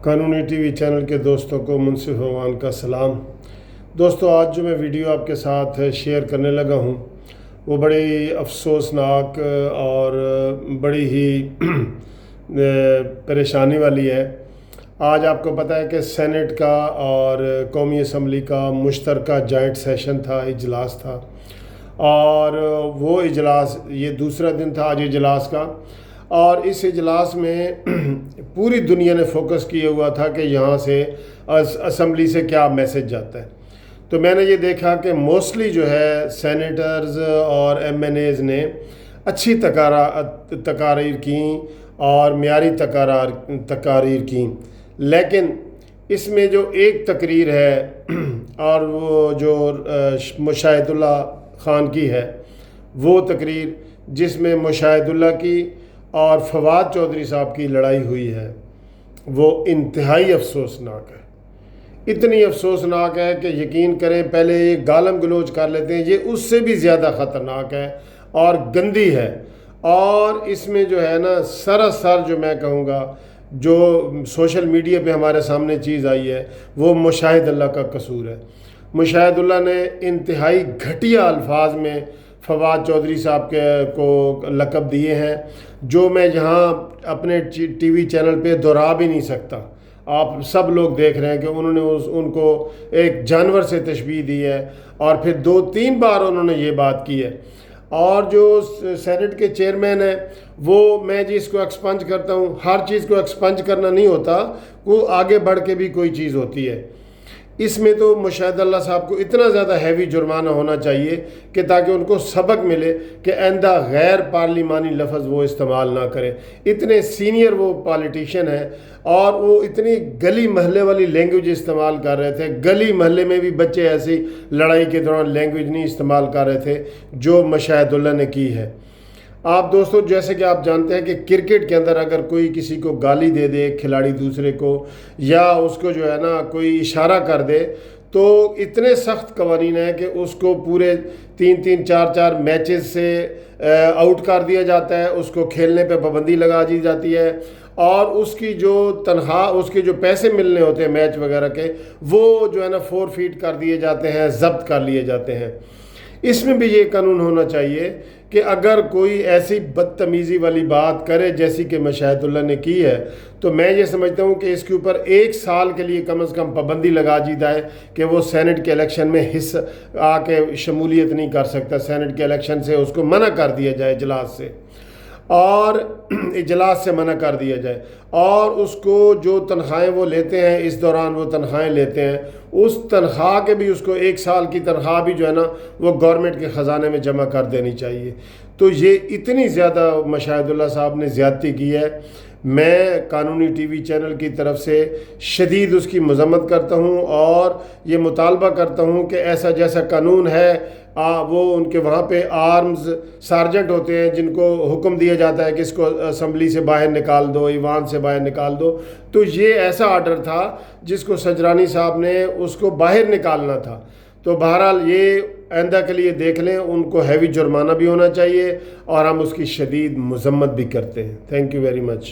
قانونی T V channel کے دوستوں کو منصف امان کا سلام۔ دوستو، آج جو میں ویڈیو آپ کے ساتھ شیئر کرنے لگا ہوں وہ بڑی افسوسناک اور بڑی ہی پریشانی والی ہے۔ آج آپ کو پتہ ہے کہ سینٹ کا اور قومی اسمبلی کا مشترکہ جوائنٹ سیشن تھا، اجلاس تھا، اور وہ اجلاس یہ دوسرا دن تھا آج اجلاس کا، اور اس اجلاس میں پوری دنیا نے فوکس کیا ہوا تھا کہ یہاں سے اسمبلی سے کیا میسج جاتا ہے۔ تو میں نے یہ دیکھا کہ موسٹلی جو ہے سینیٹرز اور ایم این ایز نے اچھی تقاریر کیں اور معیاری تقاریر کیں، لیکن اس میں جو ایک تقریر ہے اور وہ جو مشاہد اللہ خان کی ہے، وہ تقریر جس میں مشاہد اللہ کی اور فواد چودھری صاحب کی لڑائی ہوئی ہے، وہ انتہائی افسوسناک ہے۔ اتنی افسوسناک ہے کہ یقین کریں، پہلے یہ گالم گلوچ کر لیتے ہیں، یہ اس سے بھی زیادہ خطرناک ہے اور گندی ہے۔ اور اس میں جو ہے نا سراسر جو میں کہوں گا جو سوشل میڈیا پہ ہمارے سامنے چیز آئی ہے وہ مشاہد اللہ کا قصور ہے۔ مشاہد اللہ نے انتہائی گھٹیا الفاظ میں فواد چودھری صاحب کو لقب دیے ہیں، جو میں یہاں اپنے ٹی وی چینل پہ دہرا بھی نہیں سکتا۔ آپ سب لوگ دیکھ رہے ہیں کہ انہوں نے ان کو ایک جانور سے تشبیہ دی ہے، اور پھر 2-3 بار انہوں نے یہ بات کی ہے۔ اور جو سینٹ کے چیئرمین ہیں وہ، میں اس کو ایکسپنج کرتا ہوں، ہر چیز کو ایکسپنج کرنا نہیں ہوتا، وہ آگے بڑھ کے بھی کوئی چیز ہوتی ہے۔ اس میں تو مشاہد اللہ صاحب کو اتنا زیادہ ہیوی جرمانہ ہونا چاہیے کہ تاکہ ان کو سبق ملے کہ آئندہ غیر پارلیمانی لفظ وہ استعمال نہ کریں۔ اتنے سینئر وہ پالیٹیشین ہیں اور وہ اتنی گلی محلے والی لینگویج استعمال کر رہے تھے۔ گلی محلے میں بھی بچے ایسی لڑائی کے دوران لینگویج نہیں استعمال کر رہے تھے جو مشاہد اللہ نے کی ہے۔ آپ دوستو، جیسے کہ آپ جانتے ہیں کہ کرکٹ کے اندر اگر کوئی کسی کو گالی دے دے، کھلاڑی دوسرے کو، یا اس کو جو ہے نا کوئی اشارہ کر دے، تو اتنے سخت قوانین ہیں کہ اس کو پورے 3-3 4-4 میچز سے آؤٹ کر دیا جاتا ہے، اس کو کھیلنے پہ پابندی لگا دی جاتی ہے، اور اس کی جو تنخواہ، اس کے جو پیسے ملنے ہوتے ہیں میچ وغیرہ کے، وہ جو ہے نا فورفیٹ کر دیے جاتے ہیں، ضبط کر لیے جاتے ہیں۔ اس میں بھی یہ قانون ہونا چاہیے کہ اگر کوئی ایسی بدتمیزی والی بات کرے جیسی کہ مشاہد اللہ نے کی ہے، تو میں یہ سمجھتا ہوں کہ اس کے اوپر 1 سال کے لیے کم از کم پابندی لگا دی جائے کہ وہ سینٹ کے الیکشن میں حصہ آ کے شمولیت نہیں کر سکتا۔ سینٹ کے الیکشن سے اس کو منع کر دیا جائے، اجلاس سے، اور اجلاس سے منع کر دیا جائے، اور اس کو جو تنخواہیں وہ لیتے ہیں اس دوران وہ تنخواہیں لیتے ہیں، اس تنخواہ کے بھی اس کو 1 سال کی تنخواہ بھی جو ہے نا وہ گورنمنٹ کے خزانے میں جمع کر دینی چاہیے۔ تو یہ اتنی زیادہ مشاہد اللہ صاحب نے زیادتی کی ہے۔ میں قانونی ٹی وی چینل کی طرف سے شدید اس کی مذمت کرتا ہوں اور یہ مطالبہ کرتا ہوں کہ ایسا جیسا قانون ہے، وہ ان کے وہاں پہ آرمز سارجنٹ ہوتے ہیں جن کو حکم دیا جاتا ہے کہ اس کو اسمبلی سے باہر نکال دو، ایوان سے باہر نکال دو، تو یہ ایسا آرڈر تھا جس کو سجرانی صاحب نے اس کو باہر نکالنا تھا۔ تو بہرحال یہ آئندہ کے لیے دیکھ لیں، ان کو ہیوی جرمانہ بھی ہونا چاہیے، اور ہم اس کی شدید مذمت بھی کرتے ہیں۔ Thank you very much.